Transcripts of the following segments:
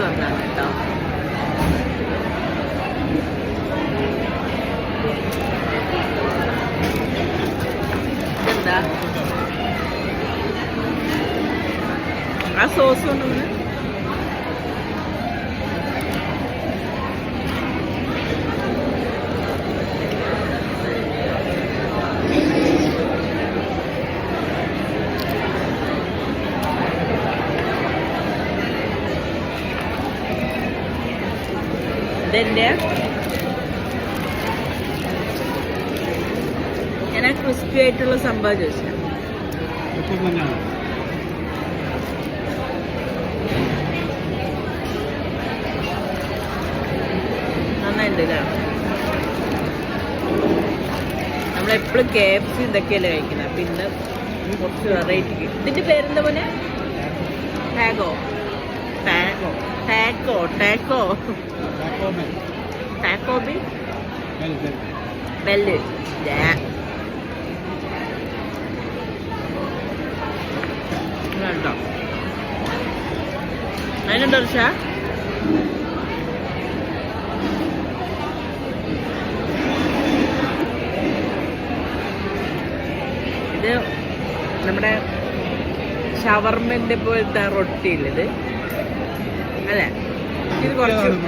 വന്നതാണ് കേട്ടോ. എന്താ ആ സോസ് കൊണ്ടൊന്ന് ഇതെന്റെ ഞാൻ ക്രിസ്പി ആയിട്ടുള്ള സംഭവം ചോദിച്ചു. നന്നായിട്ടുണ്ട്. നമ്മളെപ്പോഴും KFC ഇതൊക്കെയല്ലേ കഴിക്കുന്നത്. പിന്നെ കുറച്ച് വെറൈറ്റി. ഇതിന്റെ പേരെന്താ പോലെ? Taco B bell. കേട്ടോ അതിനുണ്ടോ ഋഷ? ഇത് നമ്മുടെ ഷവർമ്മന്റെ പോലത്തെ റൊട്ടിയില്ലത് അല്ലേ? ഇത് കുറച്ചുകൂടെ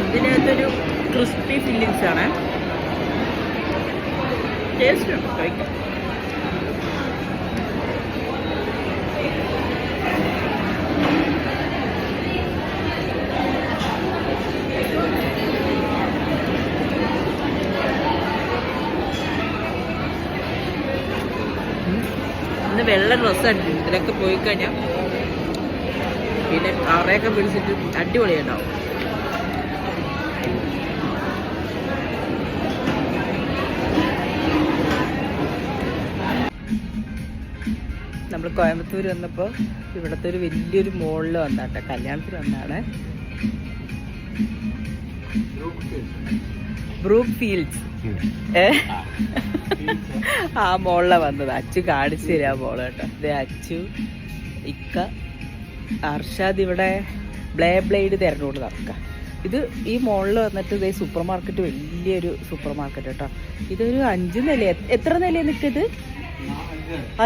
ഇതിനകത്തൊരു ക്രിസ്പി ഫില്ലിങ്സ് ആണ്. ടേസ്റ്റ് ഉണ്ട്, കഴിക്കാം. ഇന്ന് വെള്ള ഡ്രസ്സാണ്. ഇതിലൊക്കെ പോയി കഴിഞ്ഞാൽ പിന്നെ കറയൊക്കെ പിടിച്ചിട്ട് അടിപൊളിയുണ്ടാവും. നമ്മൾ കോയമ്പത്തൂർ വന്നപ്പോൾ ഇവിടുത്തെ ഒരു വലിയൊരു മോളിൽ വന്നാട്ടെ, കല്യാണത്തിന് വന്നാണ്. ബ്രൂക്ക് ഫീൽഡ്സ് ആ മോളിലാണ് വന്നത്. അച്ചു കാണിച്ചു തരാ മോള് കേട്ടോ. ഇത് അച്ചു, ഇക്ക, അർഷാദ് ഇവിടെ ബ്ലേഡ് തിരഞ്ഞുകൊണ്ട് നടക്കുക. ഇത് ഈ മോളിൽ വന്നിട്ട് ഇതേ സൂപ്പർ മാർക്കറ്റ്, വലിയൊരു സൂപ്പർ മാർക്കറ്റ് കേട്ടോ. ഇതൊരു 5 നില, എത്ര നിലയാണ് നിൽക്കുന്നത്?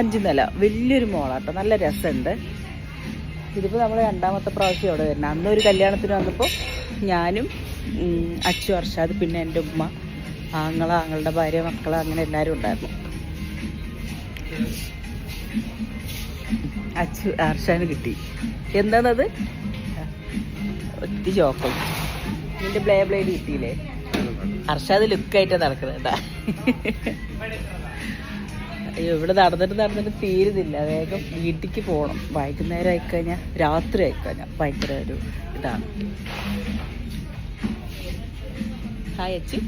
5 നില, വലിയൊരു മോളാട്ടോ. നല്ല രസമുണ്ട്. ഇതിപ്പോൾ നമ്മൾ 2ാമത്തെ പ്രാവശ്യം അവിടെ വരുന്നത്. അന്നൊരു കല്യാണത്തിന് വന്നപ്പോൾ ഞാനും അച്ചു, അർഷാദ്, പിന്നെ എൻ്റെ ഉമ്മ, ആങ്ങളുടെ ഭാര്യ, മക്കൾ, അങ്ങനെ എല്ലാവരും ഉണ്ടായിരുന്നു. അച്ചു അർഷാന് കിട്ടി. എന്താണത്? ഒറ്റ ചോക്ലേറ്റ്. ഇതിൻ്റെ ബ്ലേഡ് കിട്ടിയില്ലേ? അർഷാദ് ലുക്കായിട്ടാണ് നടക്കുന്നത് കേട്ടാ. അയ്യോ, ഇവിടെ നടന്നിട്ട് തീരുന്നില്ല. വേഗം വീട്ടിലേക്ക് പോകണം. വൈകുന്നേരം ആയിക്കഴിഞ്ഞാൽ, രാത്രി ആയിക്കഴിഞ്ഞാൽ ഭയങ്കര ഒരു ഇതാണ്. ഹായ് അച്ചു.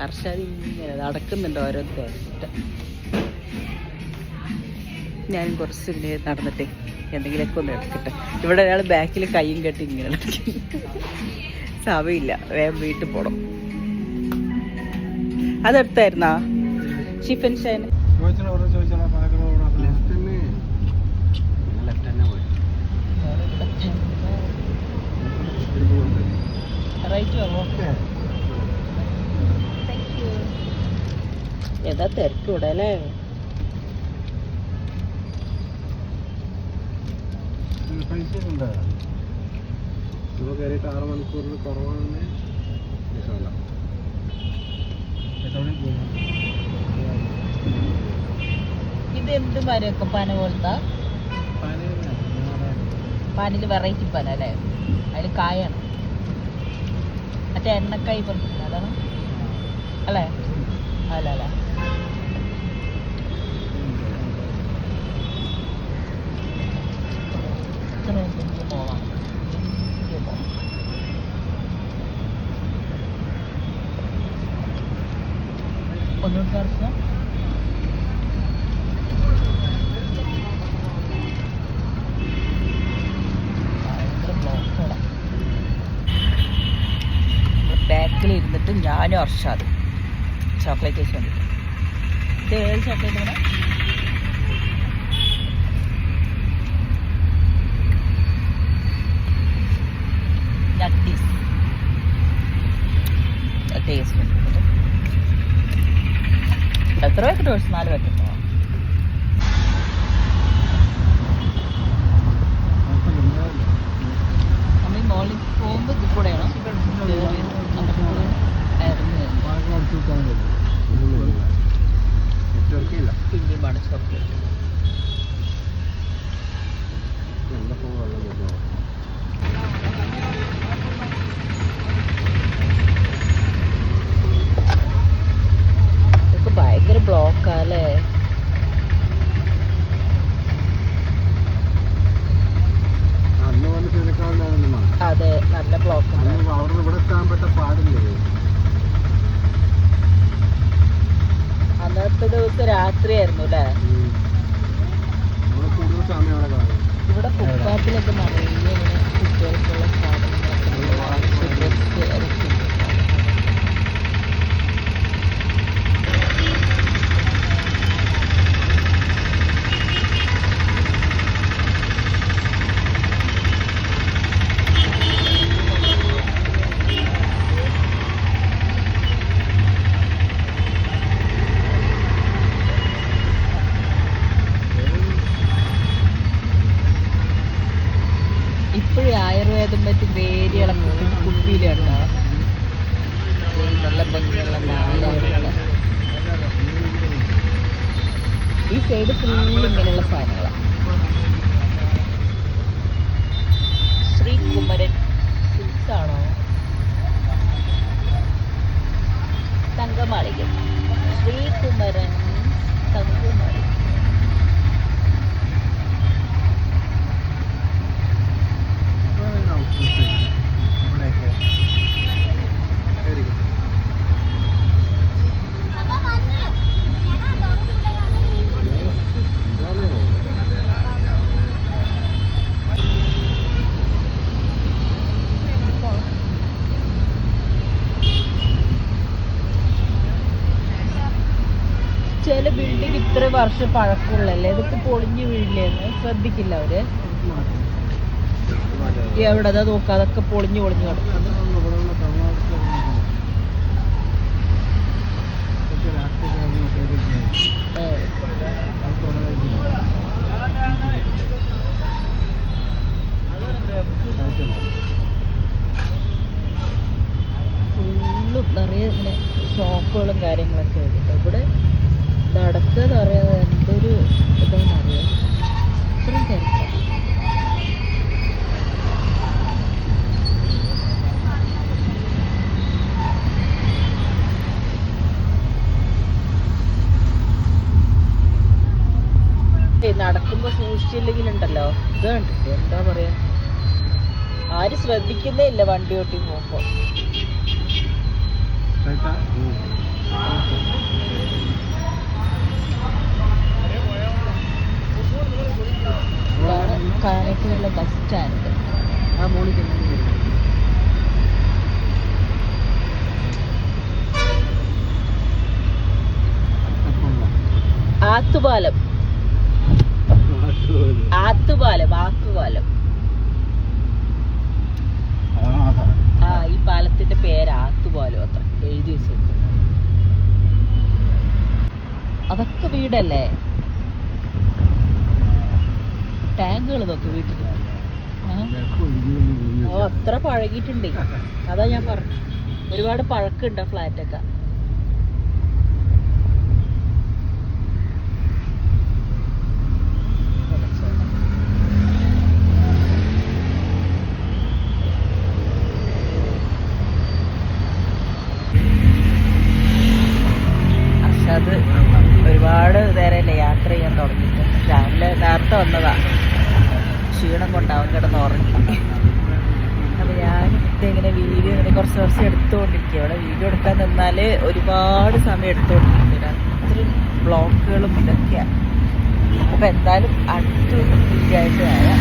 അർഷാദ് ഇങ്ങനെ നടക്കുന്നുണ്ട് ഓരോ തരത്തിട്ട്. ഞാനും കുറച്ച് ഇങ്ങനെ നടന്നിട്ടേ എന്തെങ്കിലുമൊക്കെ ഒന്ന് എടുക്കട്ടെ. ഇവിടെ ഒരാൾ ബാക്കിൽ കൈയും കെട്ടി ഇങ്ങനെ നടക്കും. സമയമില്ല, വേഗം വീട്ടിൽ പോകണം. അതെടുത്തായിരുന്നാ ഷിഫൻ ഷൈൻ? ഏതാ തിരക്കൂടെ അല്ലേ? കയറിയിട്ട് 6 മണിക്കൂറിൽ കുറവാണെന്ന് ഇതെന്ത് മരമൊക്കെ പന പോലത്തെ? പനില് വെറൈറ്റി പന അല്ലേ? അതിൽ കായാണ്. മറ്റേ എണ്ണക്കായി പറഞ്ഞില്ല, അതാണ് അല്ലേ? അല്ല പോവാം. ഒന്നുകൂടി കാണിച്ചാൽ ഇത് ഞാനും അർഷാദ് ചോക്ലേറ്റ് കഴിച്ച് വേണ്ടിയിട്ട്. ഇത് ഏത് ചോക്ലേറ്റ് ആണ്? നട്ടീസ്. ടേസ്റ്റ് ഉണ്ട്. എത്ര പാക്കറ്റ് മേടിച്ചു? 4 പാക്കറ്റോ? നമ്മൾ ഈ മോളിൽ പോകുമ്പോൾ ഇത് കൂടെയാണോ പിന്നെയും ആണ് ചോക്ലേറ്റ്. ഇതൊക്കെ ഭയങ്കര ബ്ലോക്കാല്ലേ? അതെ, നല്ല ബ്ലോക്ക്. അന്നത്തെ ദിവസം രാത്രിയായിരുന്നു അല്ലേ? ഇവിടെ ഫുട്പാത്തിലൊക്കെ നിറയെ ഇങ്ങനെ കുട്ടികൾക്കുള്ള സാധനങ്ങളൊക്കെ ഡ്രസ് അതൊക്കെ. ഇപ്പോഴും ആയുർവേദം പറ്റി വേരികളൊക്കെ കുപ്പിയിലുണ്ടോ? നല്ല ഭംഗിയുള്ള നാലാളുകള്. ഈ സൈഡ് ഫുള്ള് ഇങ്ങനെയുള്ള സാധനങ്ങളാണ്. ശ്രീകുമരൻ സിൽക്സ് ആണോ? തങ്കമാളിക. ശ്രീകുമരൻ തങ്കമാളിക. ചില ബിൽഡിംഗ് ഇത്ര വർഷം പഴക്കമുള്ളല്ലേ? ഇതൊക്കെ പൊളിഞ്ഞു വീഴില്ലേന്ന് ശ്രദ്ധിക്കില്ല അവര്. എവിടെതാ നോക്കുക, അതൊക്കെ പൊളിഞ്ഞു കിടക്കുന്നു. ഫുള്ളും നിറയെ ഇങ്ങനെ ഷോപ്പുകളും കാര്യങ്ങളൊക്കെ ഉണ്ട്. ഇവിടെ നടക്കുക അറിയാതെ എന്തൊരു ഇതാണെന്നറിയാം. ഇത്രയും തിരക്കാണ്. നടക്കുമ്പോ സൂക്ഷിച്ചില്ലെങ്കിലുണ്ടല്ലോ ഇത് കണ്ടിട്ട് എന്താ പറയാ, ആരും ശ്രദ്ധിക്കുന്നേ ഇല്ല വണ്ടി ഓട്ടി പോകുമ്പോ. ഇതാണ് കാനറ്റൂരിലെ ബസ് സ്റ്റാൻഡ്. ആത്തുപാലം. ആത്തുപാലം. ഈ പാലത്തിന്റെ പേര് ആത്തുപാലം അത്ര എഴുതി വെച്ചിട്ടുണ്ട്. അതൊക്കെ വീടല്ലേ? ടാങ്കുകൾ നോക്കി വീട്ടിൽ. അത്ര പഴകിയിട്ടുണ്ട്. അതാ ഞാൻ പറഞ്ഞു, ഒരുപാട് പഴക്കമുണ്ട് ഫ്ലാറ്റൊക്കെ. അത് ഒരുപാട് നേരമല്ലേ യാത്ര ചെയ്യാൻ തുടങ്ങിയിട്ട്. രാവിലെ നേരത്തെ വന്നതാ, ക്ഷീണം കൊണ്ടാവും കിടന്ന് ഉറങ്ങി. അപ്പോൾ ഞാൻ ഇങ്ങനെ വീഡിയോ ഇങ്ങനെ കുറച്ച് എടുത്തുകൊണ്ടിരിക്കുക. അവിടെ വീഡിയോ എടുക്കാൻ നിന്നാൽ ഒരുപാട് സമയം എടുത്തുകൊണ്ടിരിക്കും. അത്രയും ബ്ലോക്കുകളും ഇതൊക്കെയാണ്. അപ്പോൾ എന്തായാലും അടുത്തൊരു വീഡിയോ ആയിട്ട് വരാം.